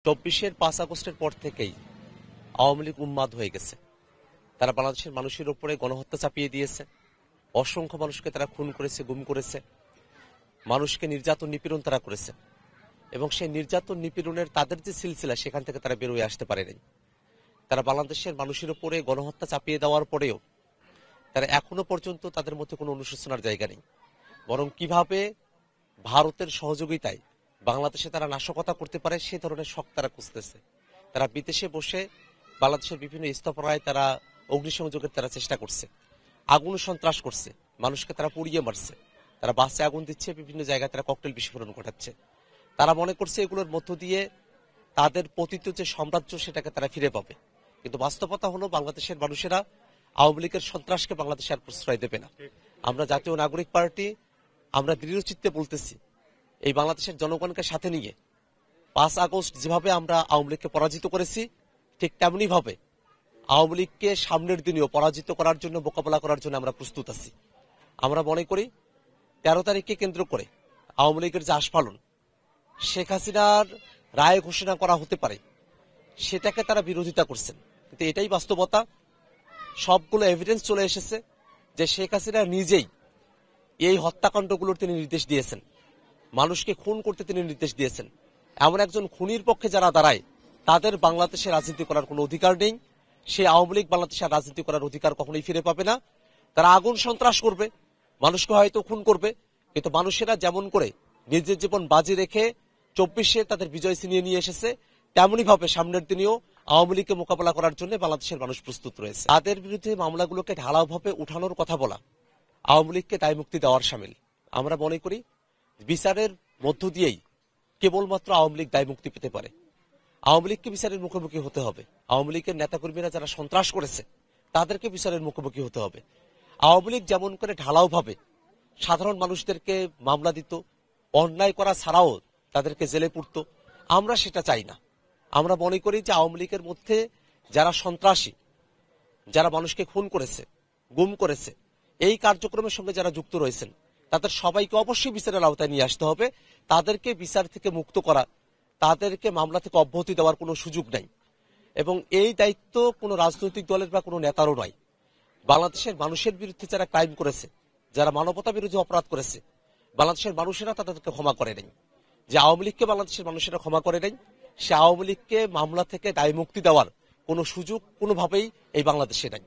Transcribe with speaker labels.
Speaker 1: 24-এর 5 আগস্টের পর থেকেই আওয়ামী লীগ উন্মাদ হয়ে গেছে। তারা বাংলাদেশের মানুষের উপরে গণহত্যা চাপিয়ে দিয়েছে, অসংখ্য মানুষকে তারা খুন করেছে, গুম করেছে, মানুষকে নির্যাতন নিপীড়ন তারা করেছে এবং সেই নির্যাতন নিপীড়নের তাদের যে সিলসিলা সেখান থেকে তারা বেরোয় আসতে পারেনি। তারা বাংলাদেশের মানুষের উপরে গণহত্যা চাপিয়ে দেওয়ার পরেও তারা এখনো পর্যন্ত তাদের মধ্যে কোনো অনুশোচনার জায়গা নেই, বরং কিভাবে ভারতের সহযোগিতায় বাংলাদেশে তারা নাশকতা করতে পারে সে ধরনের শখ তারা খুঁজতেছে। তারা বিদেশে বসে বাংলাদেশের বিভিন্ন স্থপনায় তারা অগ্নিসংযোগের তারা চেষ্টা করছে, আগুন সন্ত্রাস করছে, মানুষকে তারা পুড়িয়ে মারছে, তারা বাসে আগুন দিচ্ছে, বিভিন্ন জায়গায় তারা ককটেল বিস্ফোরণ ঘটাচ্ছে। তারা মনে করছে এগুলোর মধ্য দিয়ে তাদের পতিত যে সাম্রাজ্য সেটাকে তারা ফিরে পাবে, কিন্তু বাস্তবতা হলো বাংলাদেশের মানুষেরা আওয়ামী লীগের সন্ত্রাসকে বাংলাদেশে আর প্রশ্রয় দেবে না। আমরা জাতীয় নাগরিক পার্টি আমরা দৃঢ়চিত্তে বলতেছি, এই বাংলাদেশের জনগণকে সাথে নিয়ে 5 আগস্ট যেভাবে আমরা আওয়ামী লীগকে পরাজিত করেছি, ঠিক তেমনি ভাবে আওয়ামী লীগকে সামনের দিনেও পরাজিত করার জন্য, মোকাবেলা করার জন্য আমরা প্রস্তুত আছি। আমরা মনে করি 13 তারিখকে কেন্দ্র করে আওয়ামী লীগের যে আস্ফালন, শেখ হাসিনার রায় ঘোষণা করা হতে পারে সেটাকে তারা বিরোধিতা করছেন, কিন্তু এটাই বাস্তবতা। সবগুলো এভিডেন্স চলে এসেছে যে শেখ হাসিনা নিজেই এই হত্যাকাণ্ডগুলোর তিনি নির্দেশ দিয়েছেন, মানুষকে খুন করতে তিনি নির্দেশ দিয়েছেন। এমন একজন খুনির পক্ষে যারা দাঁড়ায় তাদের বাংলাদেশে রাজনীতি করার কোনো অধিকার নেই। সে আওয়ামী লীগ বাংলাদেশে রাজনীতি করার অধিকার কখনোই ফিরে পাবে না। তারা আগুন সন্ত্রাস করবে, মানুষকে হয়তো খুন করবে, কিন্তু মানুষেরা যেমন করে নিজের জীবন বাজি রেখে 24-এ তাদের বিজয় ছিনিয়ে নিয়ে এসেছে, তেমনি ভাবে সামনের দিনেও আওয়ামী লীগকে মোকাবেলা করার জন্য বাংলাদেশের মানুষ প্রস্তুত রয়েছে। তাদের বিরুদ্ধে মামলাগুলোকে ঢালাওভাবে উঠানোর কথা বলা আওয়ামী লীগকে দায়মুক্তি দেওয়ার শামিল। আমরা মনে করি বিচারের মধ্য দিয়েই কেবলমাত্র আওয়ামী লীগ দায়মুক্তি পেতে পারে। আওয়ামী লীগকে বিচারের মুখোমুখি হতে হবে। আওয়ামী লীগের নেতাকর্মীরা যারা সন্ত্রাস করেছে তাদেরকে বিচারের মুখোমুখি হতে হবে। আওয়ামী লীগ যেমন করে ঢালাওভাবে সাধারণ মানুষদেরকে মামলা দিত, অন্যায় করা ছাড়াও তাদেরকে জেলে পুরত, আমরা সেটা চাই না। আমরা মনে করি যে আওয়ামী লীগের মধ্যে যারা সন্ত্রাসী, যারা মানুষকে খুন করেছে, গুম করেছে, এই কার্যক্রমের সঙ্গে যারা যুক্ত রয়েছেন তাদের সবাইকে অবশ্যই বিচারের আওতায় নিয়ে আসতে হবে। তাদেরকে বিচার থেকে মুক্ত করা, তাদেরকে মামলা থেকে অব্যাহতি দেওয়ার কোনো সুযোগ নাই এবং এই দায়িত্ব কোনো রাজনৈতিক দলের বা কোনো নেতারও নয়। বাংলাদেশের মানুষের বিরুদ্ধে যারা ক্রাইম করেছে, যারা মানবতা বিরোধী অপরাধ করেছে, বাংলাদেশের মানুষেরা তাদেরকে ক্ষমা করে নেই। যে আওয়ামী লীগকে বাংলাদেশের মানুষেরা ক্ষমা করে নেই, সে আওয়ামী লীগকে মামলা থেকে দায় মুক্তি দেওয়ার কোনো সুযোগ কোনোভাবেই এই বাংলাদেশে নাই।